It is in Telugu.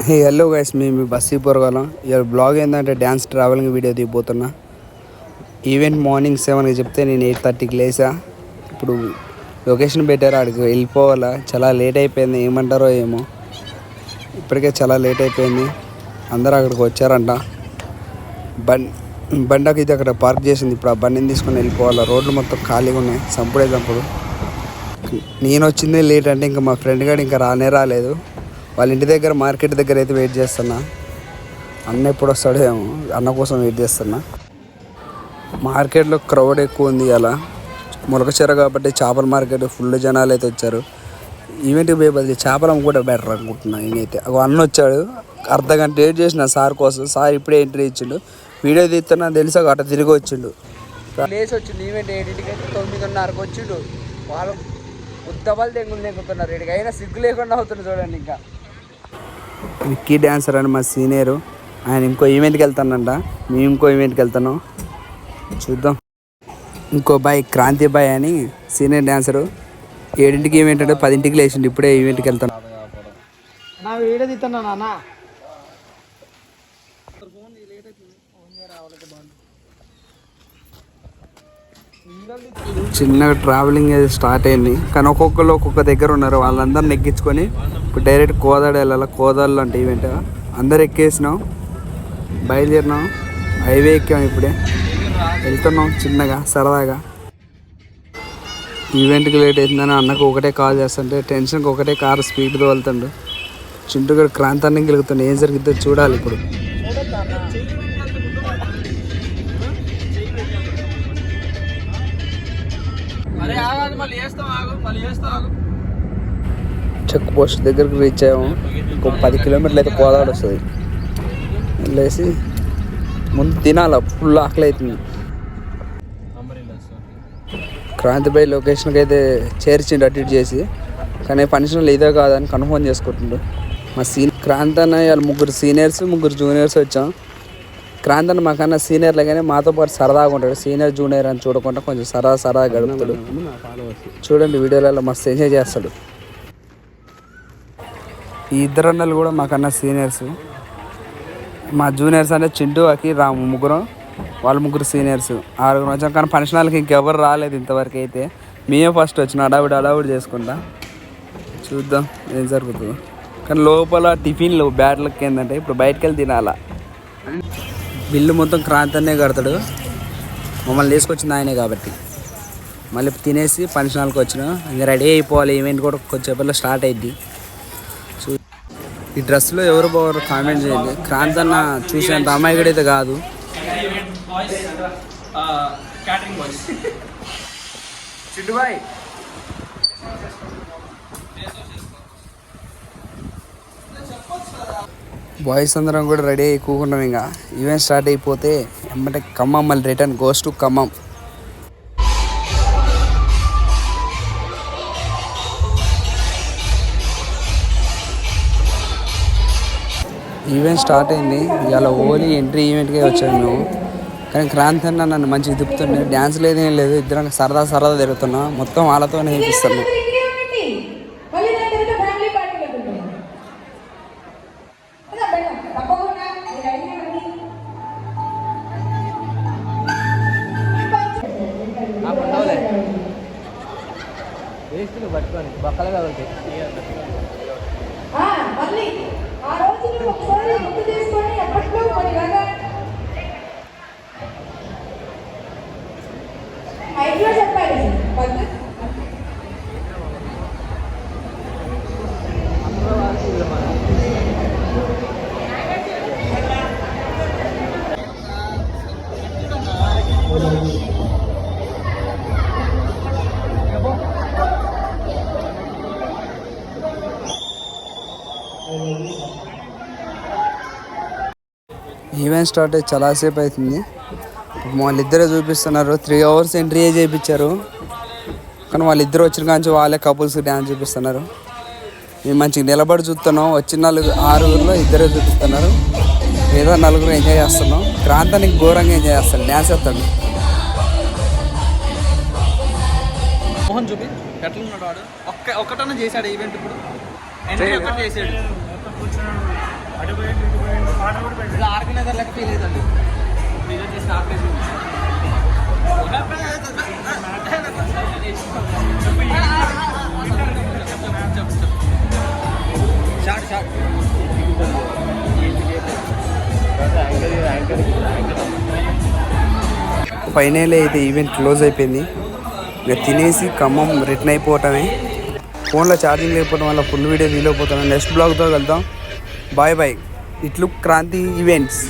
హలో గైస్, మేము బస్సు పోరగలం. ఇవాళ బ్లాగ్ ఏంటంటే డ్యాన్స్ ట్రావెలింగ్ వీడియో దిగిపోతున్నా. ఈవెంట్ మార్నింగ్ 7కి చెప్తే నేను 8:30కి లేసా. ఇప్పుడు లొకేషన్ పెట్టారు, అక్కడికి వెళ్ళిపోవాలా. చాలా లేట్ అయిపోయింది, ఏమంటారో ఏమో. ఇప్పటికే చాలా లేట్ అయిపోయింది. అందరూ అక్కడికి వచ్చారంట. బండకి ఇది అక్కడ పార్క్ చేసింది. ఇప్పుడు ఆ బండిని తీసుకొని వెళ్ళిపోవాలా. రోడ్లు మొత్తం ఖాళీగా ఉన్నాయి, చంపుడు. నేను వచ్చిందే లేట్ అంటే ఇంకా మా ఫ్రెండ్ గారు ఇంకా రాలేదు. వాళ్ళ ఇంటి దగ్గర మార్కెట్ దగ్గర అయితే వెయిట్ చేస్తున్నా. అన్న ఎప్పుడు వస్తాడో ఏమో, అన్న కోసం వెయిట్ చేస్తున్నా. మార్కెట్లో క్రౌడ్ ఎక్కువ ఉంది. అలా మొలకచెర కాబట్టి చేపల మార్కెట్ ఫుల్ జనాలు అయితే వచ్చారు. ఈవెంట్కి పోయే బదులు చేపలు కూడా బెటర్ అనుకుంటున్నా నేనైతే. అన్న వచ్చాడు, అర్ధగంట వెయిట్ చేసిన సార్ కోసం. సార్ ఇప్పుడే ఎంట్రీ ఇచ్చిండు. వీడియో తీస్తున్నా తెలుసా, అట్ట తిరిగి వచ్చిండు. లేచి వచ్చిండు. ఈవెంట్ 8కి 9:30కి వచ్చిండు. వాళ్ళు ఉత్తబాలు తెంగులు తెంగుతున్నారు. ఇక్కడికి అయినా సిగ్గు లేకుండా అవుతుంది చూడండి. ఇంకా విక్కీ డ్యాన్సర్ అని మా సీనియరు, ఆయన ఇంకో ఈవెంట్కి వెళ్తానంట. మేము ఇంకో ఈవెంట్కి వెళ్తాను, చూద్దాం. ఇంకో బాయ్ క్రాంతి బాయ్ అని సీనియర్ డ్యాన్సరు. 7కి ఈవెంట్ అంటే 10కి లేచిండు. ఇప్పుడే ఈవెంట్కి వెళ్తాను. చిన్నగా ట్రావెలింగ్ అయితే స్టార్ట్ అయింది. కానీ ఒక్కొక్కరు ఒక్కొక్క దగ్గర ఉన్నారు. వాళ్ళందరిని ఎక్కించుకొని ఇప్పుడు డైరెక్ట్ కోదాడ వెళ్ళాలి. కోదాడలో అంటే ఈవెంట్. అందరు ఎక్కేసినాం, బయలుదేరినాం, హైవే ఎక్కాం. ఇప్పుడే వెళ్తున్నాం చిన్నగా సరదాగా. ఈవెంట్కి లేట్ అవుతుందని అన్నకు ఒకటే కాల్ చేస్తుంటే టెన్షన్కి ఒకటే కారు స్పీడ్తో వెళ్తుండు. చింటుగాడు క్రాంతాన్ని గెలుగుతుండు. ఏం జరిగిద్దో చూడాలి ఇప్పుడు. చెక్ పోస్ట్ దగ్గరికి రీచ్ అయ్యాము. ఇంకో 10 కిలోమీటర్లు అయితే కోదాడ వస్తుంది. వెళ్ళేసి ముందు తినాల, ఫుల్ ఆకలి అవుతుంది. క్రాంతిపై లొకేషన్కి అయితే చేర్చిండు అటు ఇటు చేసి. కానీ ఫంక్షన్లు ఇదే కాదని కన్ఫర్మ్ చేసుకుంటుండు మా క్రాంతి అన్న. వాళ్ళు 3 సీనియర్స్ 3 జూనియర్స్ వచ్చాం. క్రాంతి అన్న మాకన్నా సీనియర్లే కానీ మాతో పాటు సరదాగా ఉంటాడు. సీనియర్ జూనియర్ అని చూడకుండా కొంచెం సరదా గడుపుతాడు. చూడండి వీడియోలలో మస్తు ఎంజాయ్ చేస్తాడు. ఈ 2 అన్నలు కూడా మాకన్నా సీనియర్స్. మా జూనియర్స్ అంటే చింటూ, అకి, రాము, ముగ్గురు. వాళ్ళు 3 సీనియర్స్. 6 వచ్చాం. కానీ ఫంక్షన్ హాల్కి ఇంకెవరు రాలేదు ఇంతవరకు అయితే. మేమే ఫస్ట్ వచ్చిన అడావిడి చేసుకుంటా. చూద్దాం ఏం జరుగుతుందో. కానీ లోపల టిఫిన్లు బ్యాట్లకి ఏంటంటే ఇప్పుడు బయటకు వెళ్ళి తినాలా. బిల్లు మొత్తం క్రాంతనే కడతాడు. మమ్మల్ని తీసుకొచ్చింది ఆయనే కాబట్టి. మళ్ళీ తినేసి ఫంక్షన్ హాల్కి వచ్చినాం. ఇంకా రెడీ అయిపోవాలి. ఈవెంట్ కూడా కొంచెంసేపట్లో స్టార్ట్ అయ్యింది. ఈ డ్రెస్లో ఎవరు బాగా కామెంట్ చేయండి. క్రాంతి అన్న చూసేంత అమ్మాయి అయితే కాదు. బాయ్స్ అందరం కూడా రెడీ అయ్యి కూకుంటాం. ఇంకా ఈవెంట్ స్టార్ట్ అయిపోతే ఎమ్మటే ఖమ్మం, మళ్ళీ return goes to Khammam. Event start అయింది. ఇవాళ ఓన్లీ ఎంట్రీ ఈవెంట్కే వచ్చాము మేము. కానీ క్రాంతి అన్న నన్ను మంచిగా తిప్పుతుండే. డ్యాన్స్ లేదు, ఏం లేదు. ఇద్దరం సరదా తిరుగుతున్నా. మొత్తం వాళ్ళతోనే చూపిస్తున్నాం. పట్టుకొని బక్కలుగా ఉంటాయి. ఈవెంట్ స్టార్ట్ అయ్యి చాలాసేపు అవుతుంది. వాళ్ళిద్దరే చూపిస్తున్నారు. 3 hours ఎంట్రీ చేయించారు. కానీ వాళ్ళిద్దరు వచ్చిన కానీ వాళ్ళే కపుల్స్ డ్యాన్స్ చూపిస్తున్నారు. మేము మంచిగా నిలబడి చూస్తున్నాం. వచ్చిన 6 ఇద్దరే చూపిస్తున్నారు. ఏదో 4 ఎంజాయ్ చేస్తున్నాం. క్రాంతానికి ఘోరంగా ఎంజాయ్ చేస్తాడు, డ్యాన్స్ చేస్తాడు. మోహన్ చూపి ఎట్లా ఉన్నాడు వాడు. ఒక్కటన్నా చేశాడు ఈవెంట్. ఇప్పుడు ఎంట్రీ ఒక్కటి చేసాడు. ఫైనల్ అయితే ఈవెంట్ క్లోజ్ అయిపోయింది. ఇక తినేసి ఖమ్మం రిటర్న్ అయిపోవటమే. ఫోన్లో ఛార్జింగ్ లేకపోవడం వల్ల ఫుల్ వీడియో వీలైపోతాను. నెక్స్ట్ బ్లాగ్తో వెళ్తాం. Bye bye. ఇట్లు క్రాంతి ఈవెంట్స్.